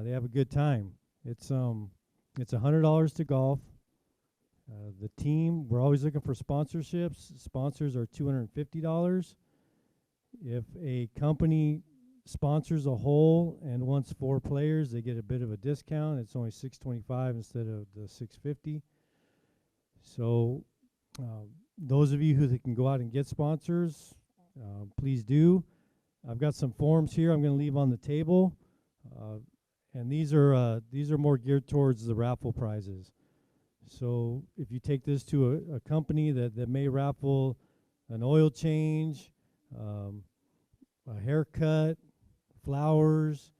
They have a good time. It's $100 to golf. The team, we're always looking for sponsorships. Sponsors are $250. If a company sponsors a hole and wants 4 players, they get a bit of a discount. It's only $625 instead of the $650. So those of you who can go out and get sponsors, please do. I've got some forms here I'm going to leave on the table, and these are more geared towards the raffle prizes. So if you take this to a company that may raffle an oil change, a haircut, flowers,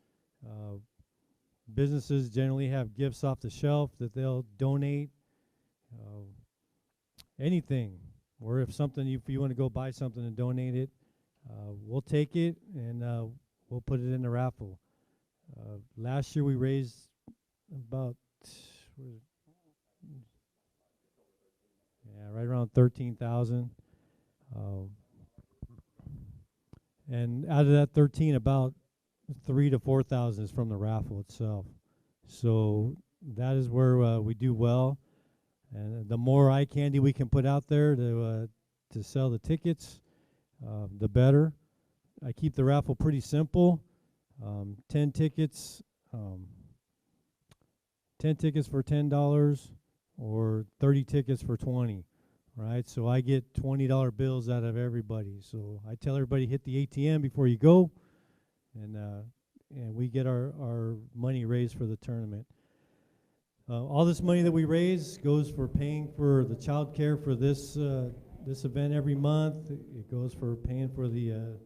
businesses generally have gifts off the shelf that they'll donate, anything. Or if you want to go buy something and donate it, we'll take it and we'll put it in the raffle. Last year we raised about right around 13,000, and out of that 13, about 3,000 to 4,000 is from the raffle itself. So that is where we do well, and the more eye candy we can put out there to sell the tickets, the better. I keep the raffle pretty simple. 10 tickets for $10 or 30 tickets for $20, right? So I get $20 bills out of everybody. So I tell everybody, hit the ATM before you go, and we get our money raised for the tournament. All this money that we raise goes for paying for the child care for this event every month. It goes for paying for the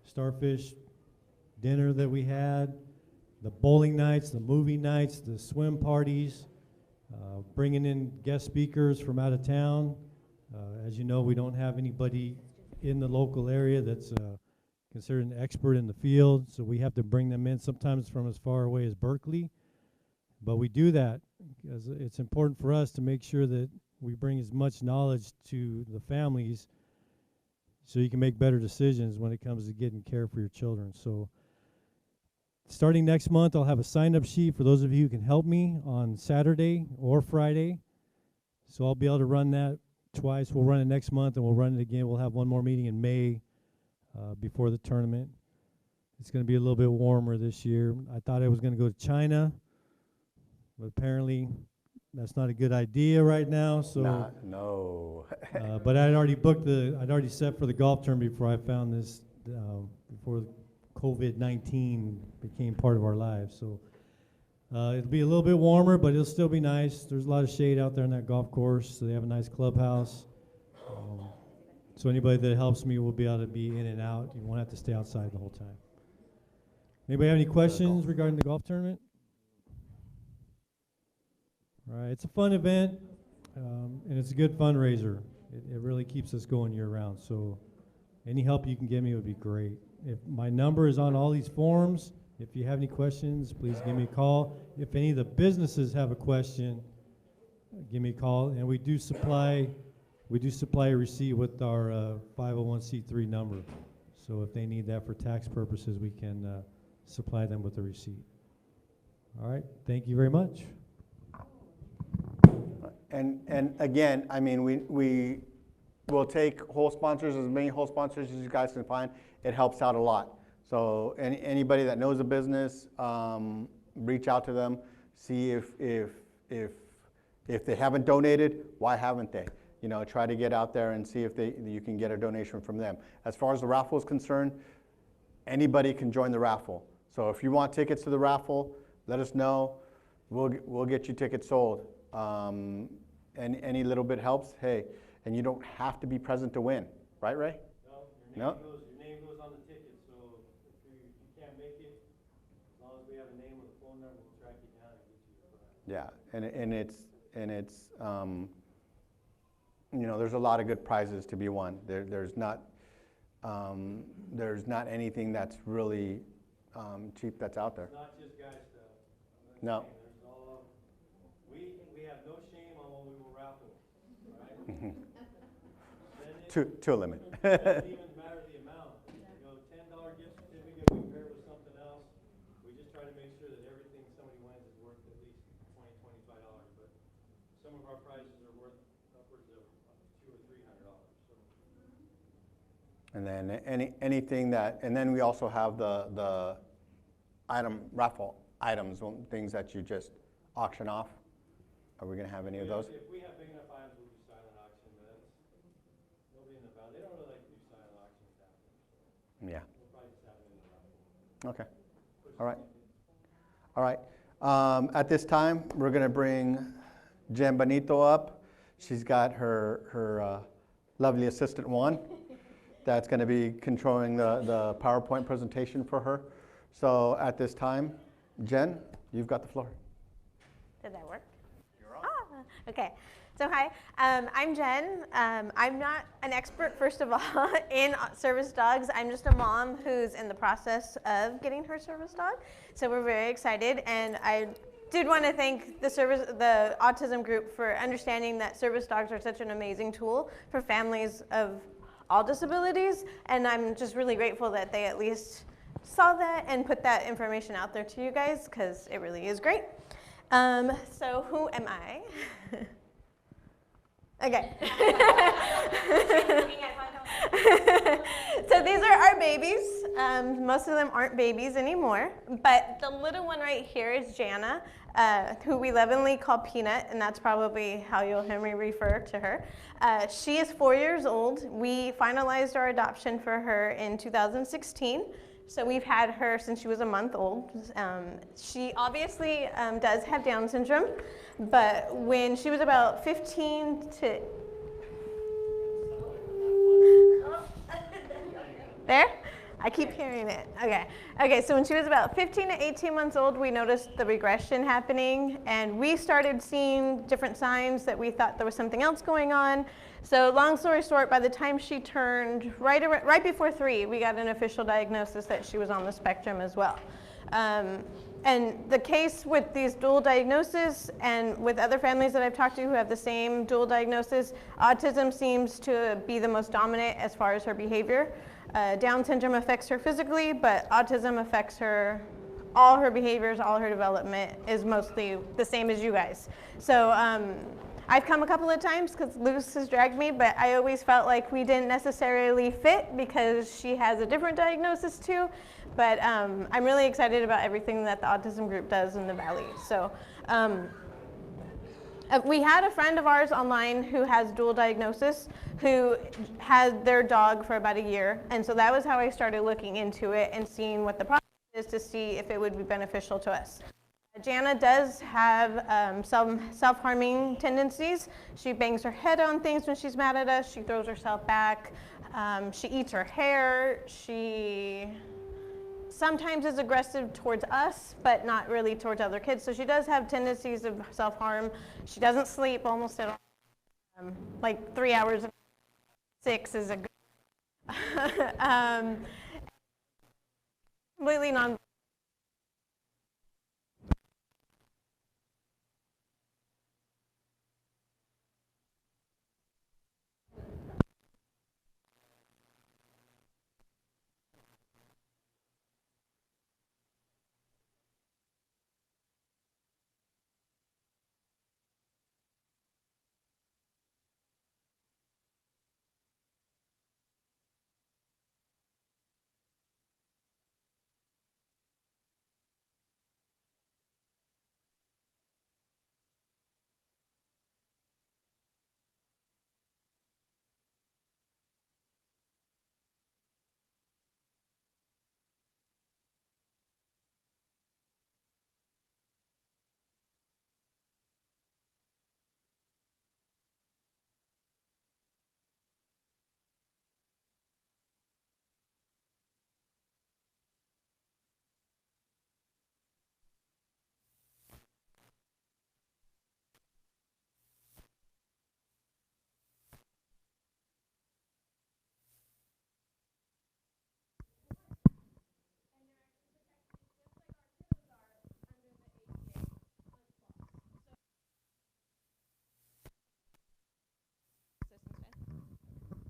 Starfish dinner that we had, the bowling nights, the movie nights, the swim parties, bringing in guest speakers from out of town. As you know, we don't have anybody in the local area that's considered an expert in the field, so we have to bring them in sometimes from as far away as Berkeley. But we do that because it's important for us to make sure that we bring as much knowledge to the families so you can make better decisions when it comes to getting care for your children. So starting next month, I'll have a sign-up sheet for those of you who can help me on Saturday or Friday. So I'll be able to run that twice. We'll run it next month, and we'll run it again. We'll have one more meeting in May before the tournament. It's going to be a little bit warmer this year. I thought I was going to go to China, but apparently that's not a good idea right now. So no. but I'd already set for the golf tournament before I found this, before COVID-19 became part of our lives. So it'll be a little bit warmer, but it'll still be nice. There's a lot of shade out there on that golf course, so they have a nice clubhouse. So anybody that helps me will be able to be in and out. You won't have to stay outside the whole time. Anybody have any questions regarding the golf tournament? All right, it's a fun event, and it's a good fundraiser. It really keeps us going year-round. So any help you can give me would be great. If my number is on all these forms, if you have any questions, please give me a call. If any of the businesses have a question, give me a call. And we do supply a receipt with our 501c3 number. So if they need that for tax purposes, we can supply them with a receipt. All right, thank you very much. And again, I mean, we will take whole sponsors, as many whole sponsors as you guys can find. It helps out a lot. So anybody that knows a business, reach out to them, see if they haven't donated, why haven't they? You know, try to get out there and see if you can get a donation from them. As far as the raffle is concerned, anybody can join the raffle. So if you want tickets to the raffle, let us know. We'll get you tickets sold. And any little bit helps. Hey, and you don't have to be present to win, right, Ray? No, your name goes on the ticket. So if you can't make it, as long as we have a name with a phone number, we'll track you down and get you your prize. Yeah, and it's you know, there's a lot of good prizes to be won. There's not anything that's really cheap that's out there. It's not just guy stuff. No. There's all, we have no shame on what we will raffle, right? To a limit. It doesn't even matter the amount. You know, $10 gift certificate, we pair with something else. We just try to make sure that everything some of our prizes are worth upwards of $200 or $300. So. And then anything that, and then we also have the item raffle items, things that you just auction off. Are we gonna have any of those? If we have big enough items, we'll do silent auction, but that's nobody in the valley. They don't really like to do silent auctions down there. So Yeah. we'll probably just have it in the raffle. Okay. All right. All right. At this time, we're gonna bring Jen Benito up. She's got her lovely assistant Juan that's going to be controlling the PowerPoint presentation for her. So at this time, Jen, you've got the floor. Did that work? You're on. Okay. So hi, I'm Jen. I'm not an expert, first of all, in service dogs. I'm just a mom who's in the process of getting her service dog. So we're very excited, and I did want to thank the autism group for understanding that service dogs are such an amazing tool for families of all disabilities, and I'm just really grateful that they at least saw that and put that information out there to you guys, because it really is great. So who am I? Okay. So these are our babies. Most of them aren't babies anymore, but the little one right here is Jana, who we lovingly call Peanut, and that's probably how you'll hear me refer to her. She is 4 years old. We finalized our adoption for her in 2016. So we've had her since she was a month old. She obviously does have Down syndrome, but when she was about 15 to... There? I keep hearing it. Okay, so when she was about 15 to 18 months old, we noticed the regression happening, and we started seeing different signs that we thought there was something else going on. So long story short, by the time she turned right before 3, we got an official diagnosis that she was on the spectrum as well. And the case with these dual diagnoses, and with other families that I've talked to who have the same dual diagnosis, autism seems to be the most dominant as far as her behavior. Down syndrome affects her physically, but autism affects her, all her behaviors, all her development is mostly the same as you guys. So I've come a couple of times because Luce has dragged me, but I always felt like we didn't necessarily fit because she has a different diagnosis too. But I'm really excited about everything that the autism group does in the Valley. So we had a friend of ours online who has dual diagnosis who had their dog for about a year. And so that was how I started looking into it and seeing what the problem is to see if it would be beneficial to us. Jana does have some self-harming tendencies. She bangs her head on things when she's mad at us. She throws herself back. She eats her hair. She sometimes is aggressive towards us, but not really towards other kids. So she does have tendencies of self-harm. She doesn't sleep almost at all. Like 3 hours, 6 is a good. Completely non.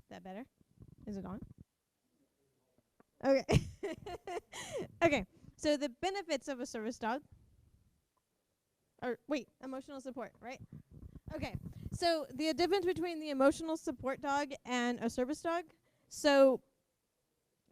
That better? Is it on? Okay. Okay. So the benefits of a service dog, or wait, emotional support, right? Okay, so the difference between the emotional support dog and a service dog. So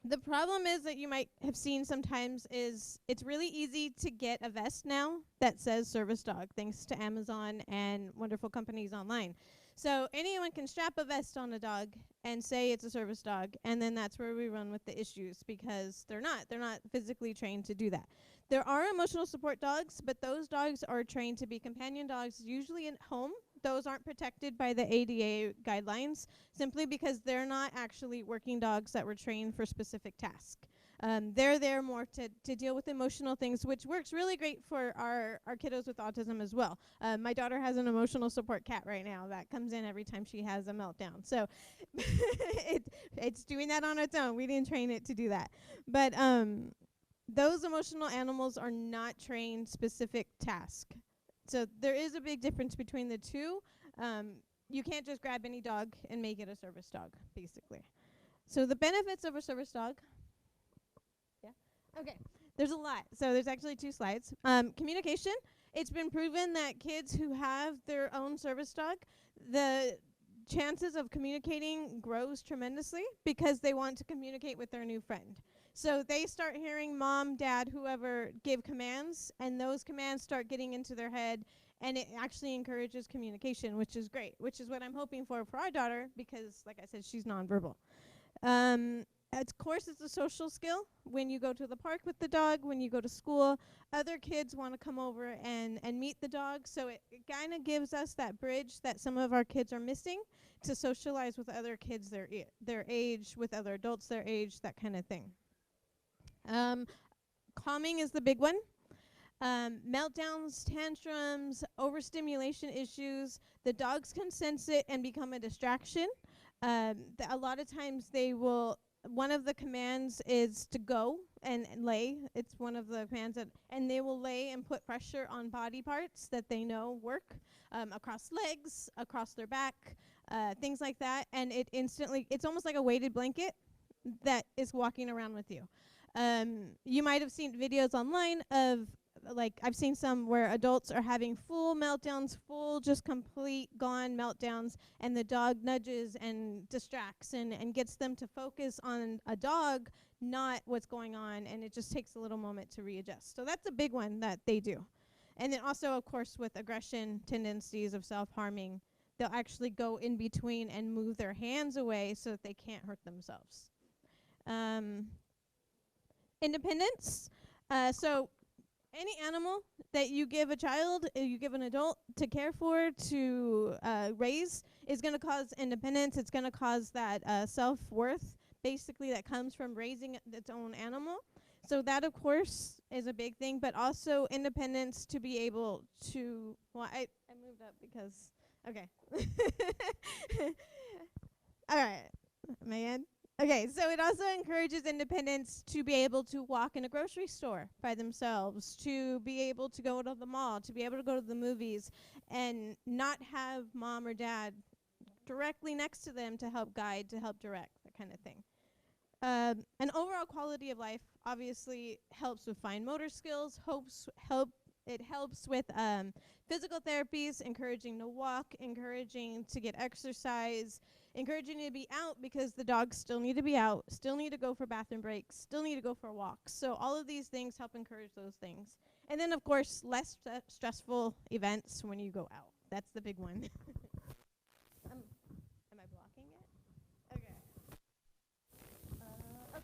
the problem is that you might have seen sometimes is it's really easy to get a vest now that says service dog, thanks to Amazon and wonderful companies online. So anyone can strap a vest on a dog and say it's a service dog, and then that's where we run with the issues because they're not physically trained to do that. There are emotional support dogs, but those dogs are trained to be companion dogs, usually at home. Those aren't protected by the ADA guidelines simply because they're not actually working dogs that were trained for specific tasks. They're there more to deal with emotional things, which works really great for our kiddos with autism as well. My daughter has an emotional support cat right now that comes in every time she has a meltdown. So it's doing that on its own. We didn't train it to do that. But those emotional animals are not trained specific task. So there is a big difference between the two. You can't just grab any dog and make it a service dog, basically. So the benefits of a service dog. Yeah. Okay. There's a lot. So there's actually 2 slides. Communication. It's been proven that kids who have their own service dog, the chances of communicating grows tremendously because they want to communicate with their new friend. So they start hearing mom, dad, whoever give commands, and those commands start getting into their head, and it actually encourages communication, which is great, which is what I'm hoping for our daughter because, like I said, she's nonverbal. Of course, it's a social skill. When you go to the park with the dog, when you go to school, other kids want to come over and meet the dog. So it kind of gives us that bridge that some of our kids are missing to socialize with other kids their age, with other adults their age, that kind of thing. Calming is the big one. Meltdowns, tantrums, overstimulation issues, the dogs can sense it and become a distraction. A lot of times they will, one of the commands is to go and lay. It's one of the commands and they will lay and put pressure on body parts that they know work, across legs, across their back, things like that. And it's almost like a weighted blanket that is walking around with you. You might have seen videos online of, like, I've seen some where adults are having full meltdowns, full just complete gone meltdowns, and the dog nudges and distracts and gets them to focus on a dog, not what's going on, and it just takes a little moment to readjust. So that's a big one that they do. And then also, of course, with aggression tendencies of self-harming, they'll actually go in between and move their hands away so that they can't hurt themselves. Independence. So any animal that you give a child, you give an adult to care for, to raise, is going to cause independence. It's going to cause that self-worth, basically, that comes from raising its own animal. So that, of course, is a big thing, but also independence to be able to, well, I moved up because, okay. All right, am I in? Okay, so it also encourages independence to be able to walk in a grocery store by themselves, to be able to go to the mall, to be able to go to the movies, and not have mom or dad directly next to them to help guide, to help direct, that kind of thing. An overall quality of life obviously helps with fine motor skills, it helps with physical therapies, encouraging to walk, encouraging to get exercise, encouraging to be out because the dogs still need to be out, still need to go for bathroom breaks, still need to go for walks. So all of these things help encourage those things. And then, of course, less stressful events when you go out. That's the big one. Am I blocking it? Okay. I'm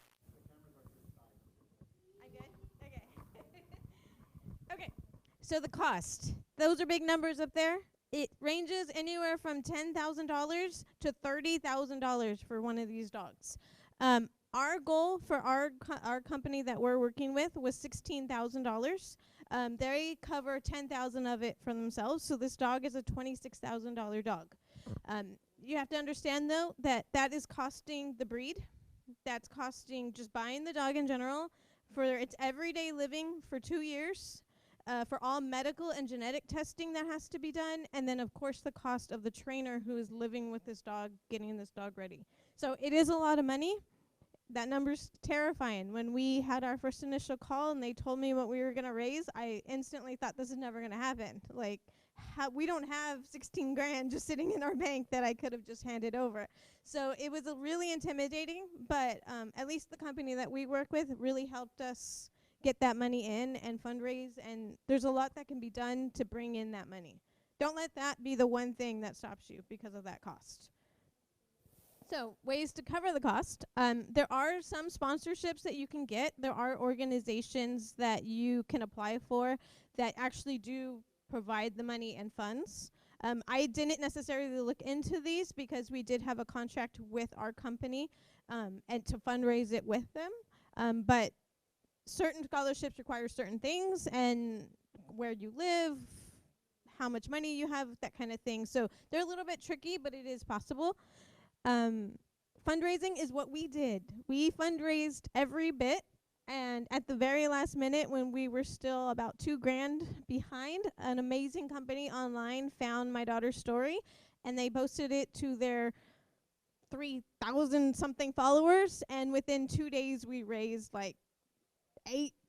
good? Okay. Okay. So the cost. Those are big numbers up there. It ranges anywhere from $10,000 to $30,000 for one of these dogs. Our goal for our company that we're working with was $16,000. They cover $10,000 of it for themselves, so this dog is a $26,000 dog. You have to understand, though, that is costing the breed. That's costing just buying the dog in general for its everyday living for 2 years. For all medical and genetic testing that has to be done, and then, of course, the cost of the trainer who is living with this dog, getting this dog ready. So it is a lot of money. That number's terrifying. When we had our first initial call and they told me what we were going to raise, I instantly thought this is never going to happen. Like, we don't have 16 grand just sitting in our bank that I could have just handed over. So it was really intimidating, but at least the company that we work with really helped us get that money in and fundraise, and there's a lot that can be done to bring in that money. Don't let that be the one thing that stops you because of that cost. So, ways to cover the cost. There are some sponsorships that you can get. There are organizations that you can apply for that actually do provide the money and funds. I didn't necessarily look into these because we did have a contract with our company and to fundraise it with them. But certain scholarships require certain things, and where you live, how much money you have, that kind of thing. So they're a little bit tricky, but it is possible. Fundraising is what we did. We fundraised every bit, and at the very last minute, when we were still about $2,000 behind, an amazing company online found my daughter's story, and they posted it to their 3,000 something followers, and within 2 days we raised like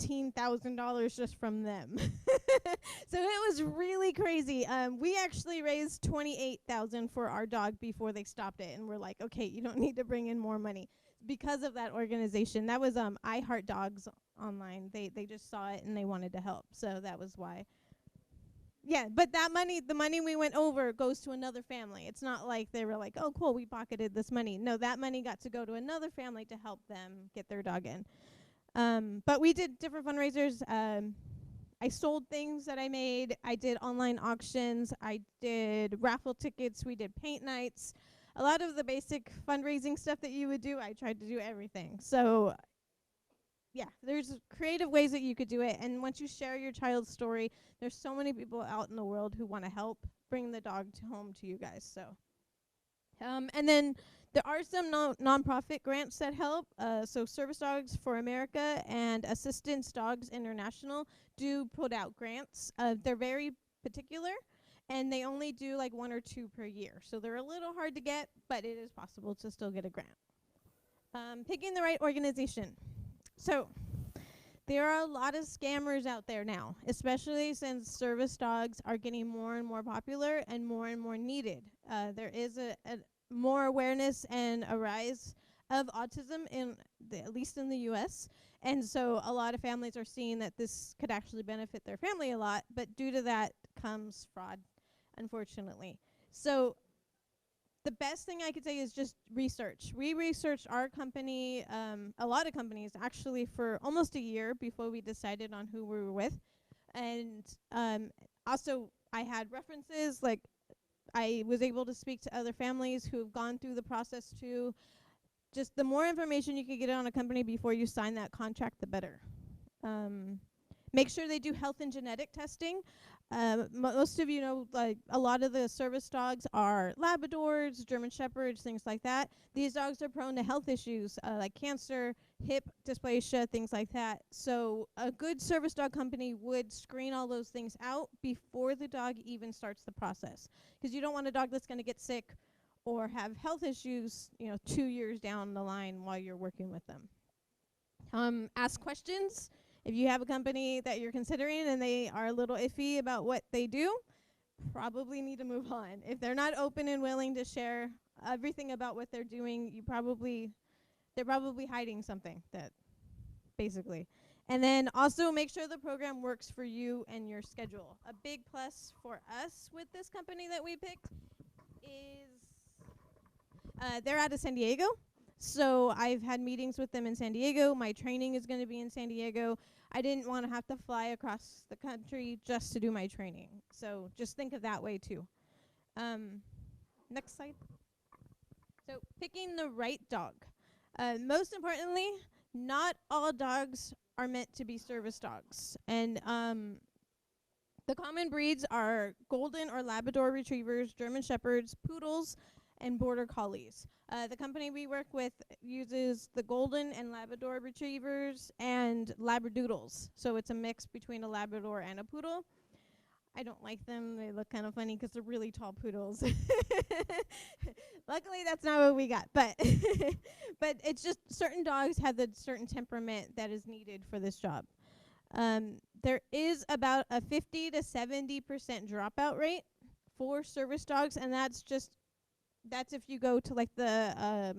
$18,000 just from them. So it was really crazy. We actually raised $28,000 for our dog before they stopped it, and we're like, okay, you don't need to bring in more money because of that organization. That was I Heart Dogs online. They just saw it and they wanted to help, so that was why. Yeah, but that money, the money we went over, goes to another family. It's not like they were like, oh, cool, we pocketed this money. No, that money got to go to another family to help them get their dog in. But we did different fundraisers. I sold things that I made. I did online auctions. I did raffle tickets. We did paint nights. A lot of the basic fundraising stuff that you would do, I tried to do everything. So, yeah, there's creative ways that you could do it. And once you share your child's story, there's so many people out in the world who want to help bring the dog home to you guys. So, and then there are some nonprofit grants that help. So Service Dogs for America and Assistance Dogs International do put out grants. They're very particular, and they only do like 1 or 2 per year. So they're a little hard to get, but it is possible to still get a grant. Picking the right organization. So there are a lot of scammers out there now, especially since service dogs are getting more and more popular and more needed. There is a more awareness and a rise of autism at least in the US. And so a lot of families are seeing that this could actually benefit their family a lot, but due to that comes fraud, unfortunately. So the best thing I could say is just research. We researched our company, a lot of companies actually, for almost a year before we decided on who we were with. And also I had references, like I was able to speak to other families who have gone through the process too. Just the more information you can get on a company before you sign that contract, the better. Make sure they do health and genetic testing. Most of you know, like, a lot of the service dogs are Labradors, German Shepherds, things like that. These dogs are prone to health issues like cancer, hip dysplasia, things like that. So a good service dog company would screen all those things out before the dog even starts the process, because you don't want a dog that's going to get sick or have health issues, 2 years down the line while you're working with them. Ask questions. If you have a company that you're considering and they are a little iffy about what they do, probably need to move on. If they're not open and willing to share everything about what they're doing, they're probably hiding something, that basically. And then also make sure the program works for you and your schedule. A big plus for us with this company that we picked is they're out of San Diego. So I've had meetings with them in San Diego. My training is going to be in San Diego. I didn't want to have to fly across the country just to do my training. So just think of that way too. Next slide. So picking the right dog. Most importantly, not all dogs are meant to be service dogs. And the common breeds are Golden or Labrador Retrievers, German Shepherds, Poodles, and Border Collies. The company we work with uses the Golden and Labrador Retrievers and Labradoodles. So it's a mix between a Labrador and a Poodle. I don't like them. They look kind of funny because they're really tall poodles. Luckily, that's not what we got. But but it's just certain dogs have the certain temperament that is needed for this job. There is about a 50 to 70% dropout rate for service dogs, and that's if you go to like the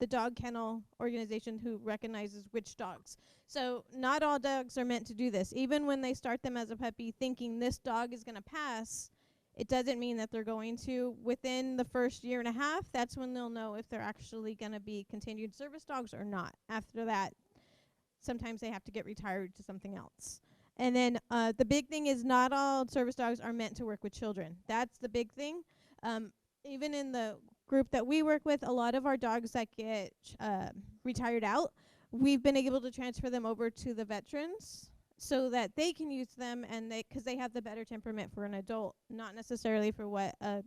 dog kennel organization who recognizes which dogs. So not all dogs are meant to do this. Even when they start them as a puppy thinking this dog is going to pass, it doesn't mean that they're going to. Within the first year and a half, that's when they'll know if they're actually going to be continued service dogs or not. After that, sometimes they have to get retired to something else. And then the big thing is not all service dogs are meant to work with children. That's the big thing. Even in the group that we work with, a lot of our dogs that get retired out, we've been able to transfer them over to the veterans so that they can use them, and because they have the better temperament for an adult, not necessarily for what a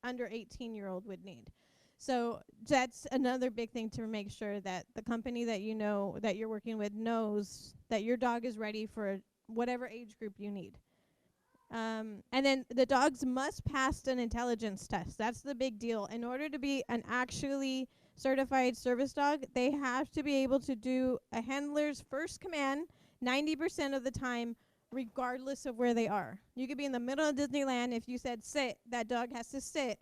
under 18-year-old would need. So that's another big thing to make sure that the company that you know that you're working with knows that your dog is ready for whatever age group you need. And then the dogs must pass an intelligence test. That's the big deal. In order to be an actually certified service dog, they have to be able to do a handler's first command 90% of the time, regardless of where they are. You could be in the middle of Disneyland. If you said sit, that dog has to sit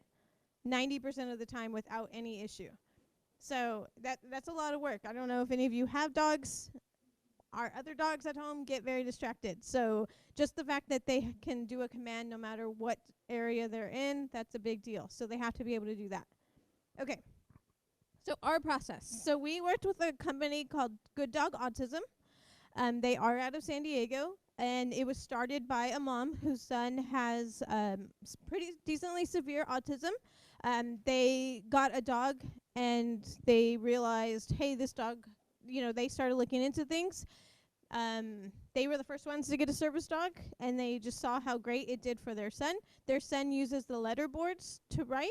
90% of the time without any issue. So that's a lot of work. I don't know if any of you have dogs. Our other dogs at home get very distracted. So just the fact that they can do a command no matter what area they're in, that's a big deal. So they have to be able to do that. Okay. So our process. So we worked with a company called Good Dog Autism. They are out of San Diego, and it was started by a mom whose son has pretty decently severe autism. They got a dog, and they realized, hey, this dog, they started looking into things. They were the first ones to get a service dog, and they just saw how great it did for their son. Their son uses the letter boards to write.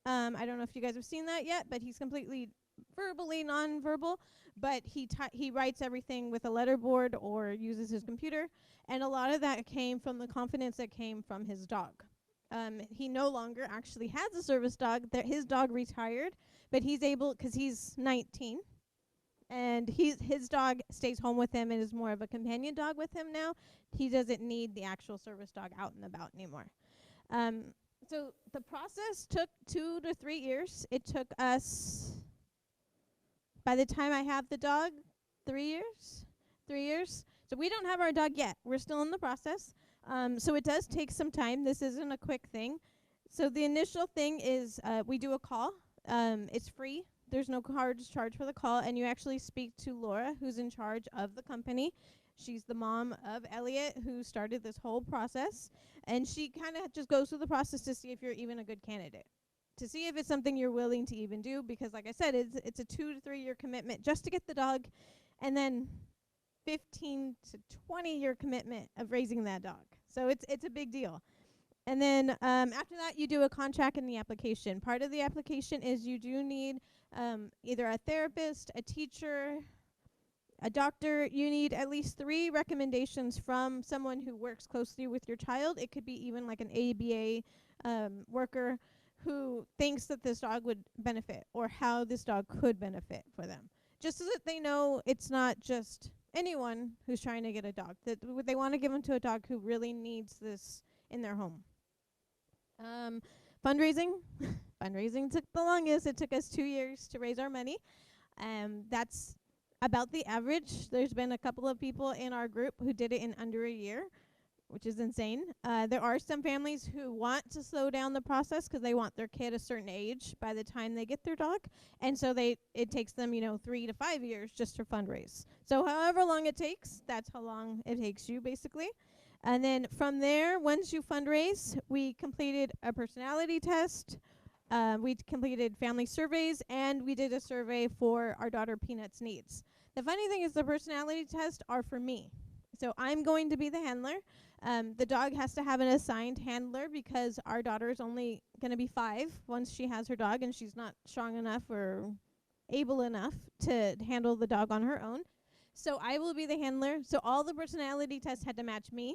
I don't know if you guys have seen that yet, but he's completely verbally nonverbal, but he writes everything with a letter board or uses his computer, and a lot of that came from the confidence that came from his dog. He no longer actually has a service dog. His dog retired, but he's able, because he's 19, and his dog stays home with him and is more of a companion dog with him now. He doesn't need the actual service dog out and about anymore. So the process took 2 to 3 years. It took us, by the time I have the dog, 3 years. 3 years. So we don't have our dog yet. We're still in the process. So it does take some time. This isn't a quick thing. So the initial thing is we do a call. It's free. There's no charge for the call, and you actually speak to Laura, who's in charge of the company. She's the mom of Elliot, who started this whole process, and she kind of just goes through the process to see if you're even a good candidate, to see if it's something you're willing to even do, because like I said, it's a 2 to 3 year commitment just to get the dog, and then 15 to 20 year commitment of raising that dog. So it's a big deal. And then after that, you do a contract in the application. Part of the application is you do need either a therapist, a teacher, a doctor. You need at least 3 recommendations from someone who works closely with your child. It could be even like an ABA worker who thinks that this dog would benefit, or how this dog could benefit for them. Just so that they know it's not just anyone who's trying to get a dog. That they want to give them to a dog who really needs this in their home. Fundraising. Fundraising took the longest. It took us 2 years to raise our money. That's about the average. There's been a couple of people in our group who did it in under a year, which is insane. There are some families who want to slow down the process because they want their kid a certain age by the time they get their dog. And so it takes them, 3 to 5 years just to fundraise. So however long it takes, that's how long it takes you, basically. And then from there, once you fundraise, we completed a personality test. We completed family surveys, and we did a survey for our daughter Peanut's needs. The funny thing is the personality tests are for me. So I'm going to be the handler. The dog has to have an assigned handler because our daughter is only going to be 5 once she has her dog, and she's not strong enough or able enough to handle the dog on her own. So I will be the handler. So all the personality tests had to match me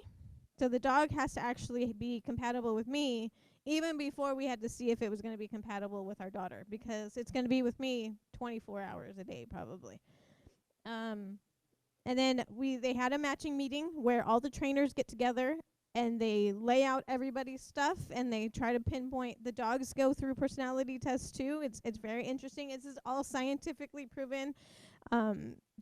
So the dog has to actually be compatible with me even before we had to see if it was going to be compatible with our daughter, because it's going to be with me 24 hours a day probably. And then they had a matching meeting where all the trainers get together and they lay out everybody's stuff and they try to pinpoint. The dogs go through personality tests too. It's very interesting. This is all scientifically proven.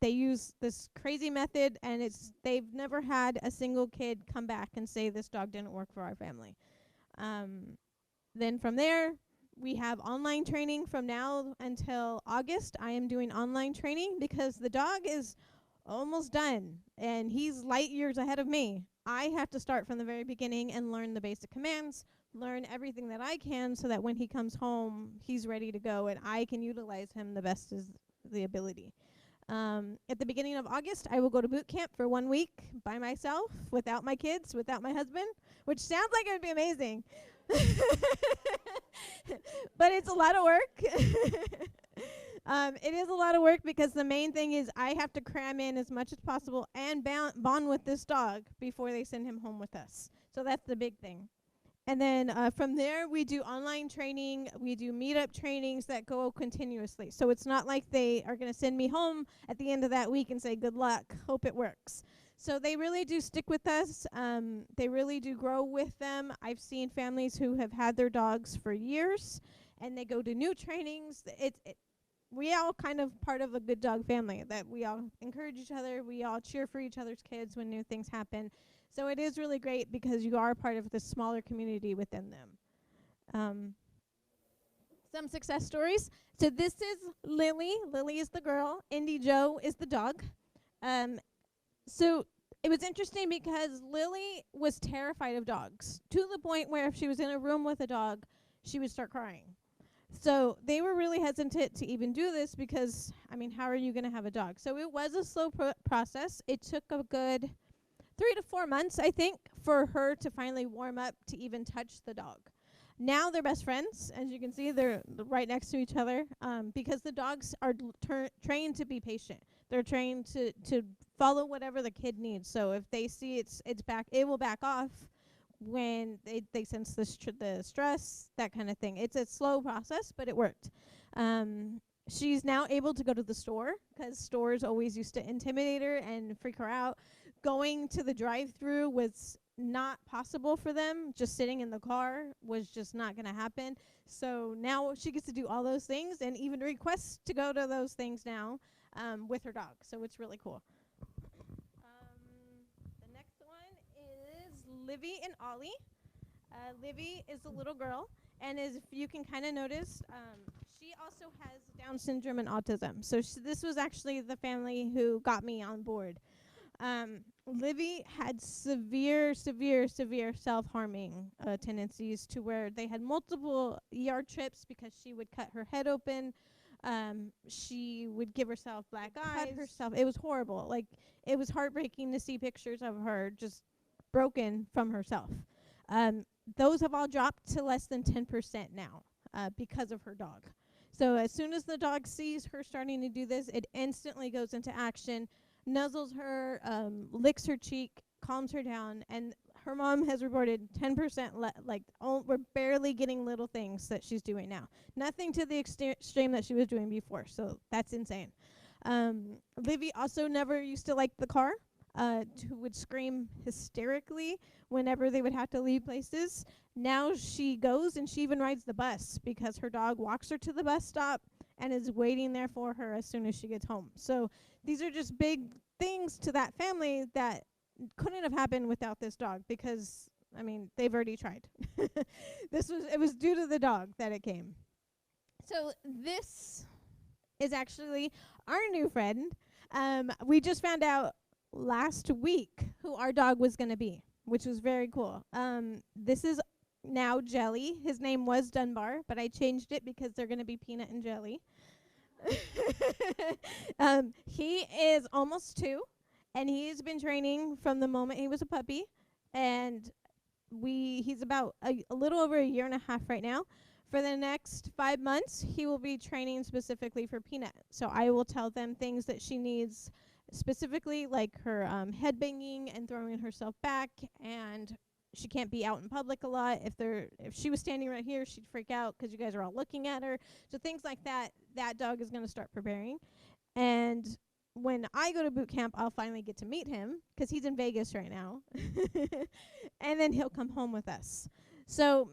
They use this crazy method, and they've never had a single kid come back and say this dog didn't work for our family. Then from there, we have online training from now until August. I am doing online training because the dog is almost done, and he's light years ahead of me. I have to start from the very beginning and learn the basic commands, learn everything that I can so that when he comes home, he's ready to go and I can utilize him the best as the ability. At the beginning of August, I will go to boot camp for 1 week by myself, without my kids, without my husband, which sounds like it would be amazing. But it's a lot of work. It is a lot of work because the main thing is I have to cram in as much as possible and bond with this dog before they send him home with us. So that's the big thing. And then from there, we do online training. We do meetup trainings that go continuously. So it's not like they are going to send me home at the end of that week and say, good luck, hope it works. So they really do stick with us. They really do grow with them. I've seen families who have had their dogs for years, and they go to new trainings. We all kind of part of a good dog family, that we all encourage each other. We all cheer for each other's kids when new things happen. So it is really great because you are part of the smaller community within them. Some success stories. So this is Lily. Lily is the girl. Indy Joe is the dog. So it was interesting because Lily was terrified of dogs, to the point where if she was in a room with a dog, she would start crying. So they were really hesitant to even do this because, I mean, how are you going to have a dog? So it was a slow process. It took a good 3 to 4 months, I think, for her to finally warm up to even touch the dog. Now they're best friends. As you can see, they're right next to each other because the dogs are trained to be patient. They're trained to follow whatever the kid needs. So if they see it's back, it will back off when they sense the stress, that kind of thing. It's a slow process, but it worked. She's now able to go to the store because stores always used to intimidate her and freak her out. Going to the drive-through was not possible for them. Just sitting in the car was just not going to happen. So now she gets to do all those things and even requests to go to those things now with her dog. So it's really cool. The next one is Livy and Ollie. Livy is a little girl, and as you can kind of notice, she also has Down syndrome and autism. So this was actually the family who got me on board. Livy had severe self-harming tendencies, to where they had multiple ER trips because she would cut her head open. She would give herself black eyes. Cut herself. It was horrible. Like, it was heartbreaking to see pictures of her just broken from herself. Those have all dropped to less than 10% now because of her dog. So as soon as the dog sees her starting to do this, it instantly goes into action, nuzzles her, licks her cheek, calms her down, and her mom has reported 10% we're barely getting little things that she's doing now. Nothing to the extreme that she was doing before, so that's insane. Livy also never used to like the car. Would scream hysterically whenever they would have to leave places. Now she goes and she even rides the bus because her dog walks her to the bus stop and is waiting there for her as soon as she gets home. So these are just big things to that family that couldn't have happened without this dog because, I mean, they've already tried. It was due to the dog that it came. So this is actually our new friend. We just found out last week who our dog was going to be, which was very cool. This is now Jelly. His name was Dunbar, but I changed it because they're going to be Peanut and Jelly. He is almost 2, and he's been training from the moment he was a puppy, and he's about a little over 1.5 years right now. For the next 5 months, he will be training specifically for Peanut. So I will tell them things that she needs specifically like her head banging and throwing herself back, and she can't be out in public a lot. If she was standing right here, she'd freak out because you guys are all looking at her. So things like that, that dog is going to start preparing. And when I go to boot camp, I'll finally get to meet him because he's in Vegas right now. And then he'll come home with us. So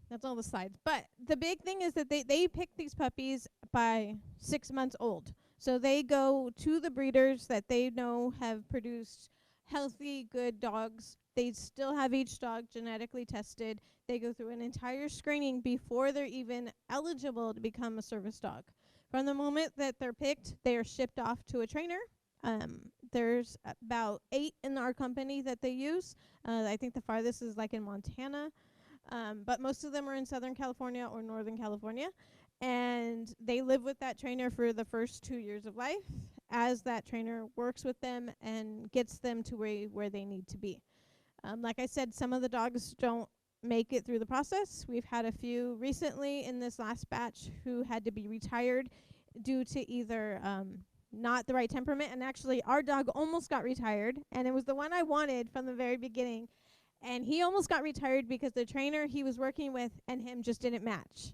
that's all the slides. But the big thing is that they pick these puppies by 6 months old. So they go to the breeders that they know have produced healthy, good dogs. They still have each dog genetically tested. They go through an entire screening before they're even eligible to become a service dog. From the moment that they're picked, they are shipped off to a trainer. There's about 8 in our company that they use. I think the farthest is like in Montana. But most of them are in Southern California or Northern California. And they live with that trainer for the first 2 years of life as that trainer works with them and gets them to where they need to be. Like I said, some of the dogs don't make it through the process. We've had a few recently in this last batch who had to be retired due to either not the right temperament. And actually, our dog almost got retired, and it was the one I wanted from the very beginning. And he almost got retired because the trainer he was working with and him just didn't match.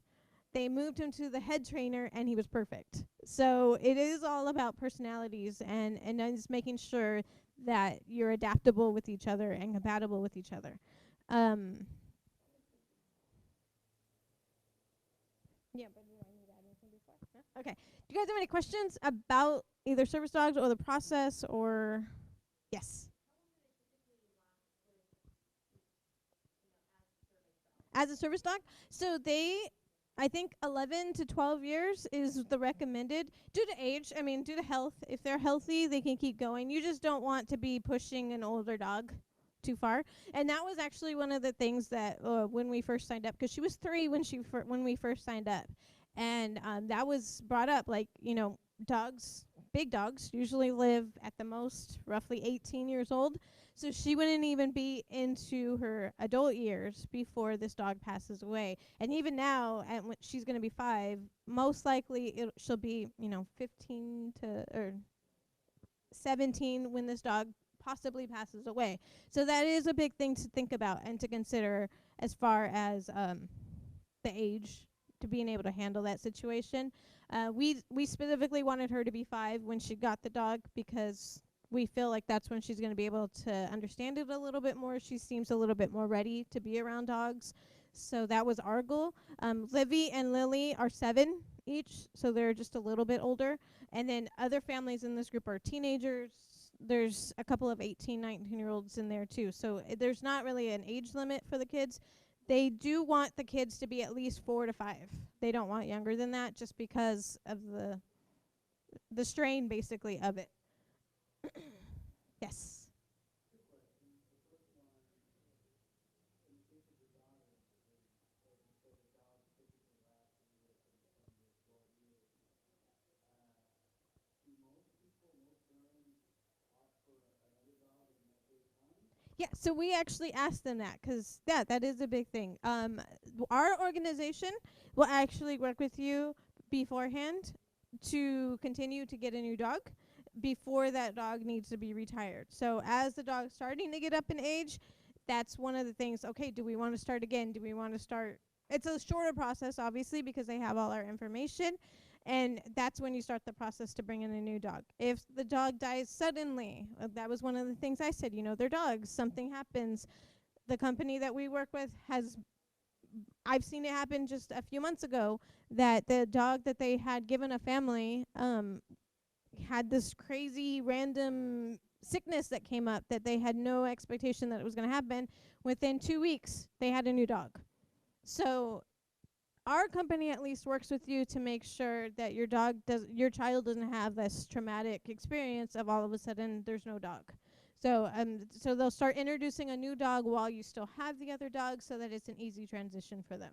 They moved him to the head trainer, and he was perfect. So it is all about personalities and just making sure that you're adaptable with each other and compatible with each other. Yeah, but do I need to add anything before? No? Okay. Do you guys have any questions about either service dogs or the process or? Yes. As a service dog? So I think 11 to 12 years is the recommended due to age. I mean, due to health. If they're healthy, they can keep going. You just don't want to be pushing an older dog too far. And that was actually one of the things that when we first signed up, because she was 3 when we first signed up. And that was brought up, like, dogs, big dogs, usually live at the most roughly 18 years old. So she wouldn't even be into her adult years before this dog passes away. And even now, when she's going to be 5, most likely she'll be, 15 or 17 when this dog possibly passes away. So that is a big thing to think about and to consider as far as the age to being able to handle that situation. We specifically wanted her to be 5 when she got the dog because we feel like that's when she's going to be able to understand it a little bit more. She seems a little bit more ready to be around dogs. So that was our goal. Livy and Lily are 7 each, so they're just a little bit older. And then other families in this group are teenagers. There's a couple of 18, 19-year-olds in there too. So there's not really an age limit for the kids. They do want the kids to be at least 4 to 5. They don't want younger than that just because of the strain basically of it. Yes. Yeah, so we actually asked them that because that is a big thing. Our organization will actually work with you beforehand to continue to get a new dog before that dog needs to be retired. So as the dog's starting to get up in age, that's one of the things. Okay, do we want to start again? Do we want to start? It's a shorter process, obviously, because they have all our information. And that's when you start the process to bring in a new dog. If the dog dies suddenly, that was one of the things I said, they're dogs. Something happens. The company that we work with I've seen it happen just a few months ago, that the dog that they had given a family had this crazy random sickness that came up that they had no expectation that it was going to happen. Within 2 weeks, they had a new dog. So our company at least works with you to make sure that your child doesn't have this traumatic experience of all of a sudden there's no dog. So they'll start introducing a new dog while you still have the other dog so that it's an easy transition for them.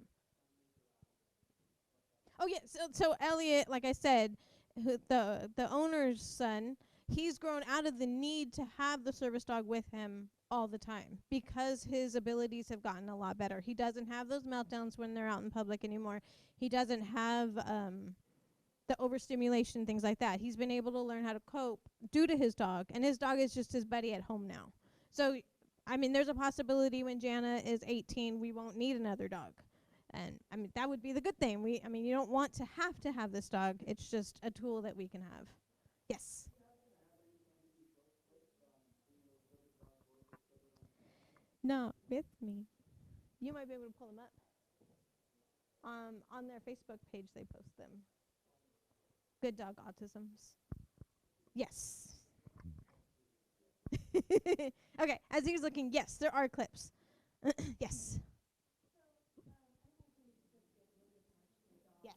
Oh yeah, so Elliot, like I said, the owner's son, he's grown out of the need to have the service dog with him all the time because his abilities have gotten a lot better. He doesn't have those meltdowns when they're out in public anymore. He doesn't have the overstimulation, things like that. He's been able to learn how to cope due to his dog, and his dog is just his buddy at home now. So, I mean, there's a possibility when Jana is 18, we won't need another dog. And, I mean, that would be the good thing. You don't want to have this dog. It's just a tool that we can have. Yes? No, with me. You might be able to pull them up. On their Facebook page, they post them. Good dog autisms. Yes. Okay, as he's looking, yes, there are clips. Yes. Yes.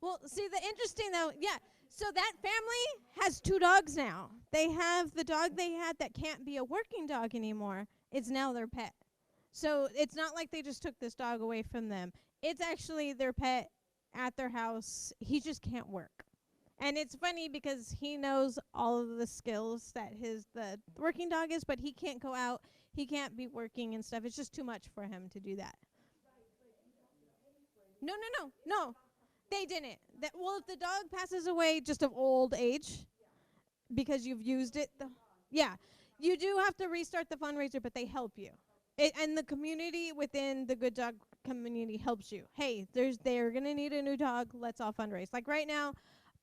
Well, see, the interesting though, yeah. So that family has 2 dogs now. They have the dog they had that can't be a working dog anymore. It's now their pet. So it's not like they just took this dog away from them. It's actually their pet at their house. He just can't work. And it's funny because he knows all of the skills that the working dog is, but he can't go out. He can't be working and stuff. It's just too much for him to do that. No. They didn't. Well, if the dog passes away just of old age, because you've used it, yeah, you do have to restart the fundraiser, but they help you. And the community within the Good Dog community helps you. Hey, they're gonna need a new dog. Let's all fundraise. Like right now,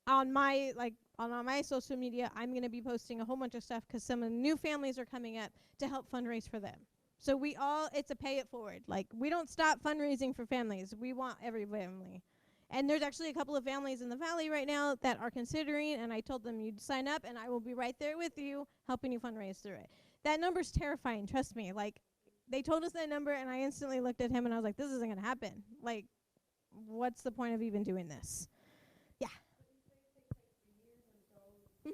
on my social media, I'm gonna be posting a whole bunch of stuff because some of the new families are coming up to help fundraise for them. So it's a pay it forward. Like we don't stop fundraising for families. We want every family. And there's actually a couple of families in the valley right now that are considering, and I told them you'd sign up and I will be right there with you helping you fundraise through it. That number's terrifying, trust me. Like they told us that number and I instantly looked at him and I was like, this isn't gonna happen. Like, what's the point of even doing this? Yeah. Mm-hmm.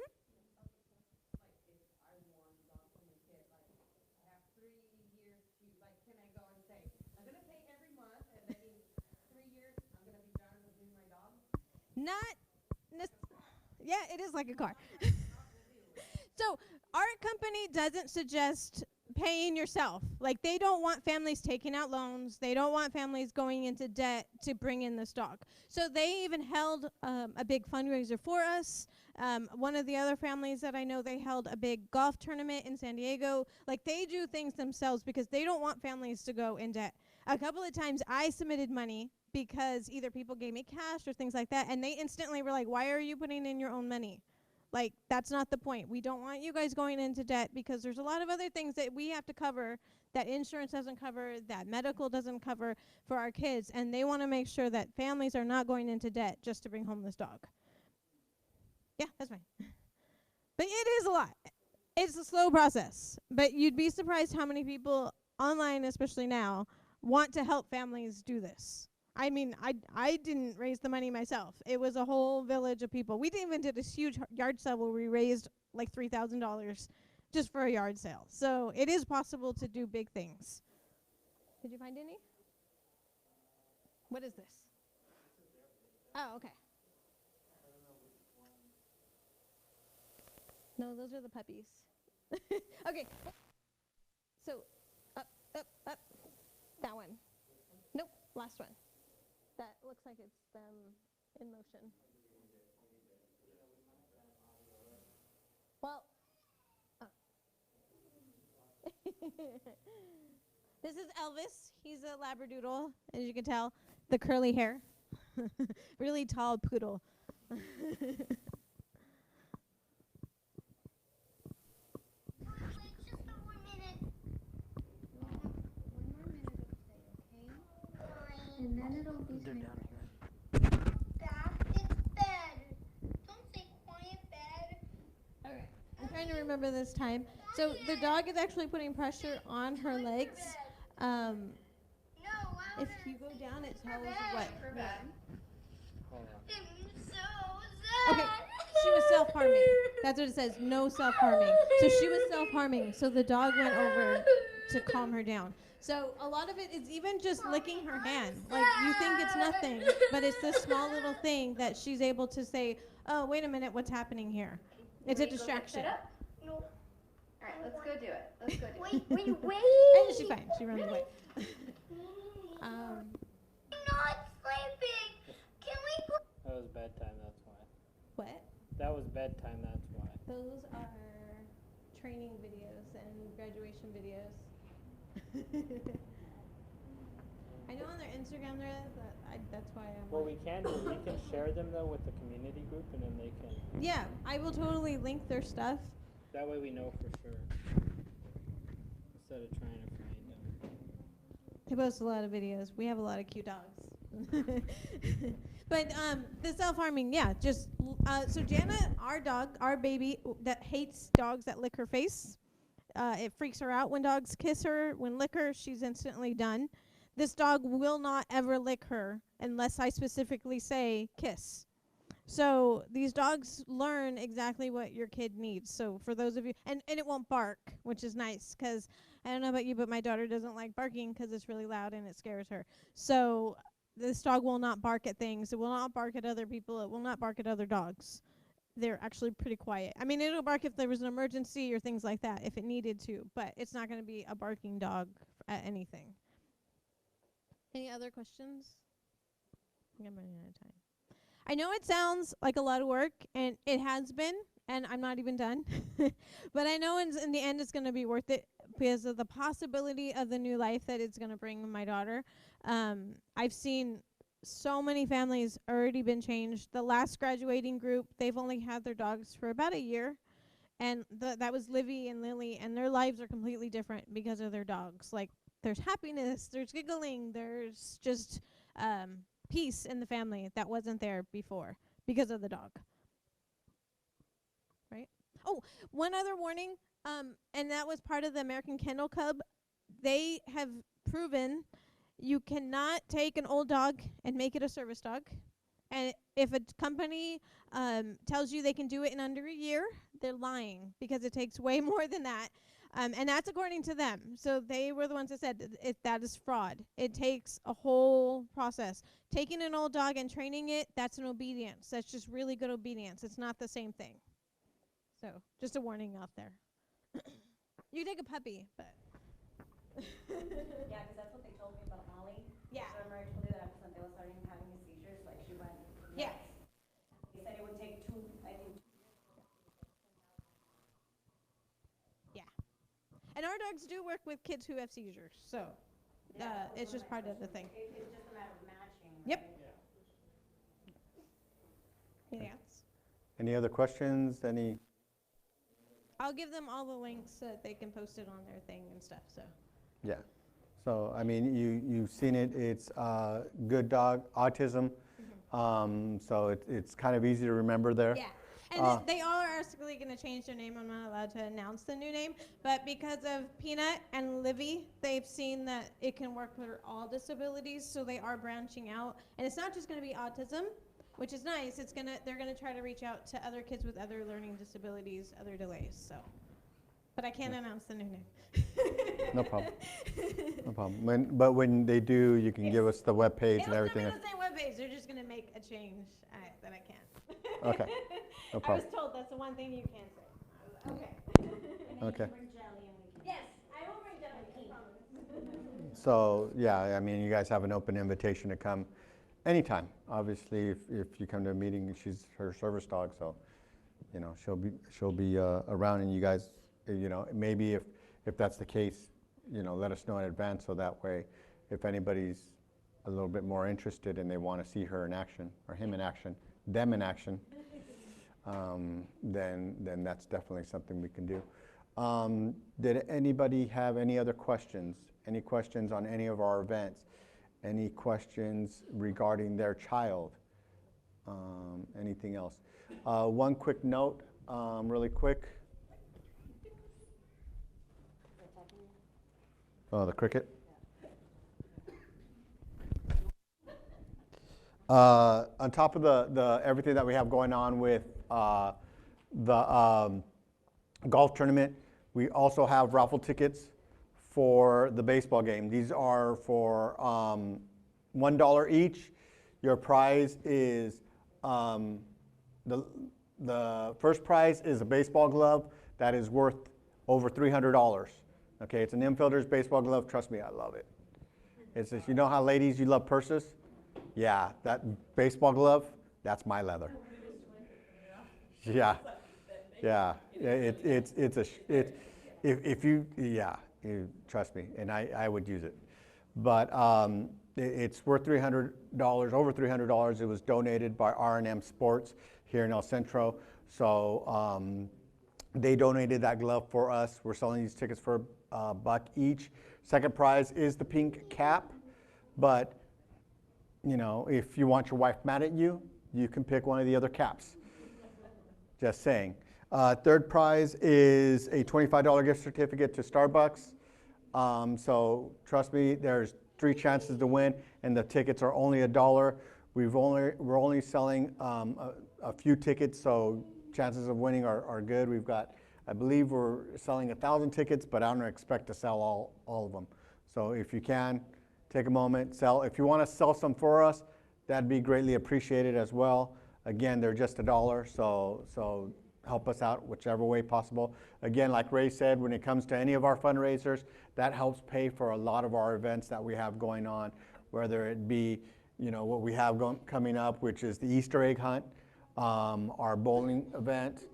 Yeah, it is like a car. So our company doesn't suggest paying yourself. Like they don't want families taking out loans. They don't want families going into debt to bring in this dog. So they even held a big fundraiser for us. One of the other families that I know, they held a big golf tournament in San Diego. Like they do things themselves because they don't want families to go in debt. A couple of times I submitted money because either people gave me cash or things like that, and they instantly were like, why are you putting in your own money? Like, that's not the point. We don't want you guys going into debt because there's a lot of other things that we have to cover that insurance doesn't cover, that medical doesn't cover for our kids, and they want to make sure that families are not going into debt just to bring home this dog. Yeah, that's fine. But it is a lot. It's a slow process, but you'd be surprised how many people online, especially now, want to help families do this. I mean, I didn't raise the money myself. It was a whole village of people. We even did this huge yard sale where we raised like $3,000 just for a yard sale. So it is possible to do big things. Did you find any? What is this? Oh, okay. No, those are the puppies. Okay. So, up. That one. Nope, last one. That looks like it's them in motion. Well, this is Elvis. He's a Labradoodle, as you can tell. The curly hair. Really tall poodle. And then it'll be back is bed. Don't say quiet bed. Okay, I'm trying to remember this time. So the dog is actually putting pressure on her legs. If you go down, it tells what. Okay, she was self-harming. That's what it says, no self-harming. So she was self-harming, so the dog went over to calm her down. So a lot of it is even just licking her hand. Like, you think it's nothing, but it's this small little thing that she's able to say, oh, wait a minute, what's happening here? It's a distraction. No. All right, let's go do it. Let's go do it. Wait. I know she's fine. She runs away. I'm not sleeping. Can we go? That was bedtime, that's why. What? That was bedtime, that's why. Those are training videos and graduation videos. I know on their Instagram that's why I'm. What we can do, we can share them though with the community group and then they can, Yeah, I will totally link their stuff. that way we know for sure. Instead of trying to find them. They post a lot of videos. We have a lot of cute dogs. But the self-harming, yeah, just so Jana, our dog, our baby that hates dogs that lick her face. It freaks her out when dogs kiss her. When lick her, she's instantly done. This dog will not ever lick her unless I specifically say kiss. So these dogs learn exactly what your kid needs. So for those of you, and it won't bark, which is nice because I don't know about you, but my daughter doesn't like barking because it's really loud and it scares her. So this dog will not bark at things. It will not bark at other people. It will not bark at other dogs. They're actually pretty quiet. I mean, it'll bark if there was an emergency or things like that, if it needed to, but it's not going to be a barking dog at anything. Any other questions? I think I'm running out of time. I know it sounds like a lot of work, and it has been, and I'm not even done. But I know in the end it's going to be worth it because of the possibility of the new life that it's going to bring my daughter. I've seen so many families already been changed. The last graduating group, they've only had their dogs for about a year, and that was Livy and Lily, and their lives are completely different because of their dogs. Like, there's happiness, there's giggling, there's just peace in the family that wasn't there before because of the dog. Right? Oh, one other warning, and that was part of the American Kennel Club. They have proven you cannot take an old dog and make it a service dog. And if a company tells you they can do it in under a year, they're lying because it takes way more than that. And that's according to them. So they were the ones that said that is fraud. It takes a whole process. Taking an old dog and training it, that's an obedience. That's just really good obedience. It's not the same thing. So just a warning out there. You take a puppy, but. Yeah, because that's what they told me about Molly. Yeah. So remember I told you that after Santella started having these seizures, like she went nuts. Yeah. They said it would take two. Yeah. And our dogs do work with kids who have seizures, so it's just part of the thing. It's just a matter of matching. Yep. Anything else? Any other questions? Any? I'll give them all the links so that they can post it on their thing and stuff. So. Yeah. So, I mean, you've seen it. It's good dog, autism. So it's kind of easy to remember there. Yeah. And they are actually going to change their name. I'm not allowed to announce the new name. But because of Peanut and Livy, they've seen that it can work for all disabilities. So they are branching out. And it's not just going to be autism, which is nice. They're going to try to reach out to other kids with other learning disabilities, other delays. So, but I can't announce the new name. No problem. No problem. But when they do, you can give us the web page and everything. It'll still be the same web page. They're just going to make a change that I can't. Okay. No I problem. was told that's the one thing you can't say. Okay. Okay. Yes, I will bring jelly. I promise. So, yeah, I mean, you guys have an open invitation to come anytime. Obviously, if you come to a meeting, she's her service dog, so, you know, she'll be around, and you guys, you know, maybe if that's the case, you know, let us know in advance, so that way, if anybody's a little bit more interested and they want to see her in action, or him in action, them in action, then that's definitely something we can do. Did anybody have any other questions? Any questions on any of our events? Any questions regarding their child? Anything else? One quick note, really quick. Oh, the cricket? On top of the everything that we have going on with the golf tournament, we also have raffle tickets for the baseball game. These are for $1 each. Your prize is the first prize is a baseball glove that is worth over $300. Okay, it's an infielder's baseball glove. Trust me, I love it. It's just, you know how ladies, you love purses? Yeah, that baseball glove, that's my leather. Yeah, yeah. If you, yeah, you trust me, and I would use it. But it's worth $300, over $300. It was donated by R&M Sports here in El Centro. So they donated that glove for us. We're selling these tickets for $1 each. Second prize is the pink cap, but you know, if you want your wife mad at you, you can pick one of the other caps. Just saying. Third prize is a $25 gift certificate to Starbucks. So trust me, there's 3 chances to win, and the tickets are only $1. We're only selling a few tickets, so chances of winning are good. We've got, I believe we're selling 1,000 tickets, but I don't expect to sell all of them. So if you can, take a moment, sell. If you want to sell some for us, that'd be greatly appreciated as well. Again, they're just $1, so help us out whichever way possible. Again, like Ray said, when it comes to any of our fundraisers, that helps pay for a lot of our events that we have going on, whether it be, you know, what we have coming up, which is the Easter egg hunt, our bowling event.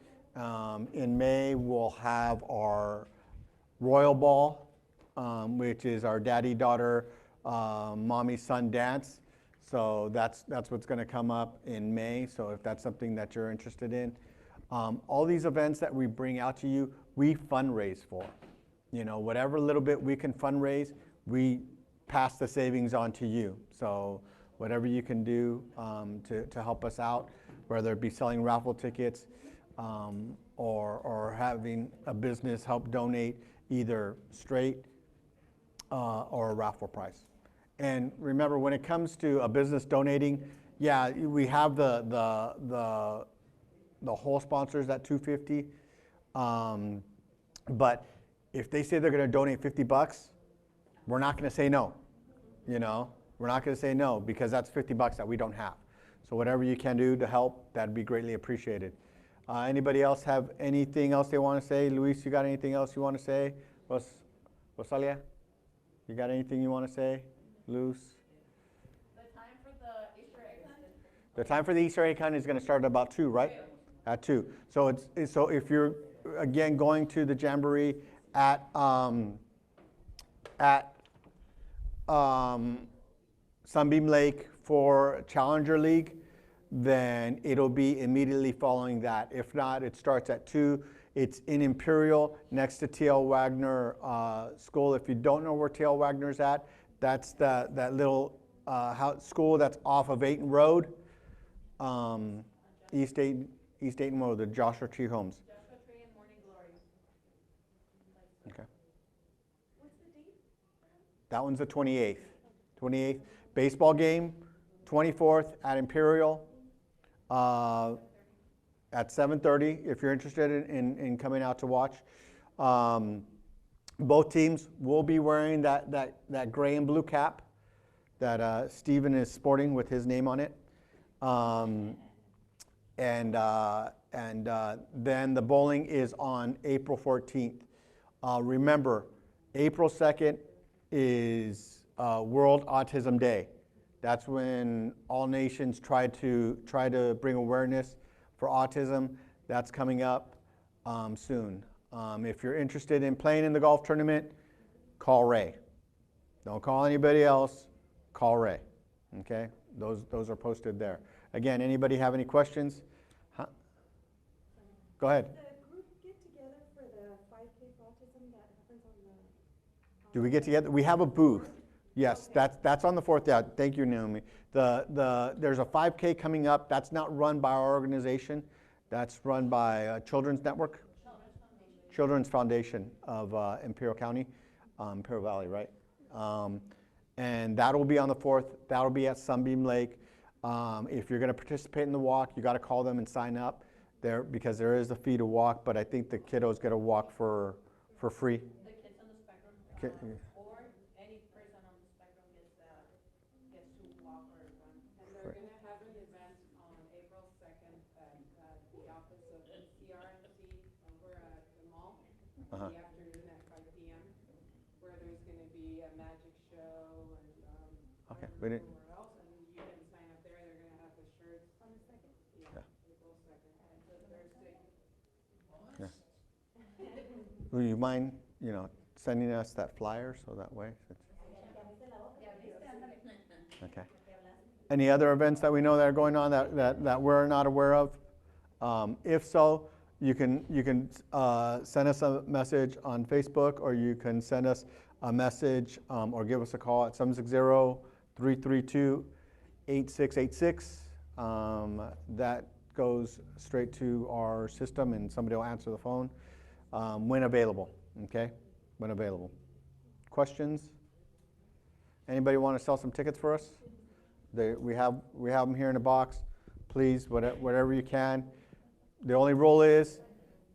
In May, we'll have our Royal Ball, which is our daddy-daughter, mommy-son dance. So that's what's going to come up in May. So if that's something that you're interested in. All these events that we bring out to you, we fundraise for. You know, whatever little bit we can fundraise, we pass the savings on to you. So whatever you can do to help us out, whether it be selling raffle tickets or having a business help donate either straight or a raffle price. And remember, when it comes to a business donating, yeah, we have the whole sponsors at $250, but if they say they're going to donate $50, we're not going to say no. You know, we're not going to say no because that's $50 that we don't have. So whatever you can do to help, that'd be greatly appreciated. Anybody else have anything else they want to say? Luis, you got anything else you want to say? Rosalia, you got anything you want to say? Luz? The time for the Easter egg hunt? The time for the Easter egg hunt is going to start at about 2, right? At 2. So so if you're again going to the jamboree at Sunbeam Lake for Challenger League, then it'll be immediately following that. If not, it starts at 2. It's in Imperial next to T.L. Wagner School. If you don't know where T.L. Wagner's at, that's that little school that's off of Ayton Road, East Ayton Road, the Joshua Tree Homes. Joshua Tree and Morning Glory. Okay. What's the date? That one's the 28th. 28th. Baseball game, 24th at Imperial at 7:30 if you're interested in coming out to watch. Both teams will be wearing that gray and blue cap that Steven is sporting with his name on it. And then the bowling is on April 14th. Remember, April 2nd is World Autism Day. That's when all nations try to bring awareness for autism. That's coming up soon. If you're interested in playing in the golf tournament, call Ray. Don't call anybody else, call Ray. Okay? Those are posted there. Again, anybody have any questions? Huh? Go ahead. The group get together for the 5K for autism that happens on the... Do we get together? We have a booth. Yes, okay. That's on the 4th. Yeah, thank you, Naomi. There's a 5K coming up. That's not run by our organization. That's run by Children's Network. Children's Foundation of Imperial County, Imperial Valley, right? And that'll be on the 4th. That'll be at Sunbeam Lake. If you're going to participate in the walk, you got to call them and sign up there because there is a fee to walk. But I think the kiddos get a walk for free. The kids on the spectrum, or any person on the spectrum gets to walk or run. And they're going to have an event on April 2nd at the office of CRMC over at the mall. Uh-huh. in the afternoon at 5 p.m., where there's gonna be a magic show and, Okay, I we don't didn't, know where else, and you can sign up there, they're gonna have the shirts. On the second? Yeah. Yeah, April 2nd, it's a Thursday. will you mind, sending us that flyer so that way? Okay. Any other events that we know that are going on that we're not aware of? If so, you can send us a message on Facebook, or you can send us a message or give us a call at 760-332-8686. That goes straight to our system, and somebody will answer the phone when available. Okay, when available. Questions? Anybody want to sell some tickets for us? We have them here in a box. Please, whatever you can. The only rule is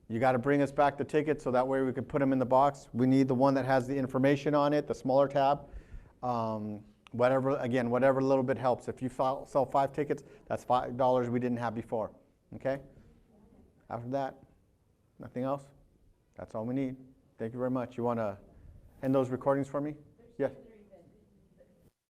you got to bring us back the tickets so that way we can put them in the box. We need the one that has the information on it, the smaller tab. Whatever little bit helps. If you sell 5 tickets, that's $5 we didn't have before. Okay? After that, nothing else? That's all we need. Thank you very much. You want to end those recordings for me? Yes.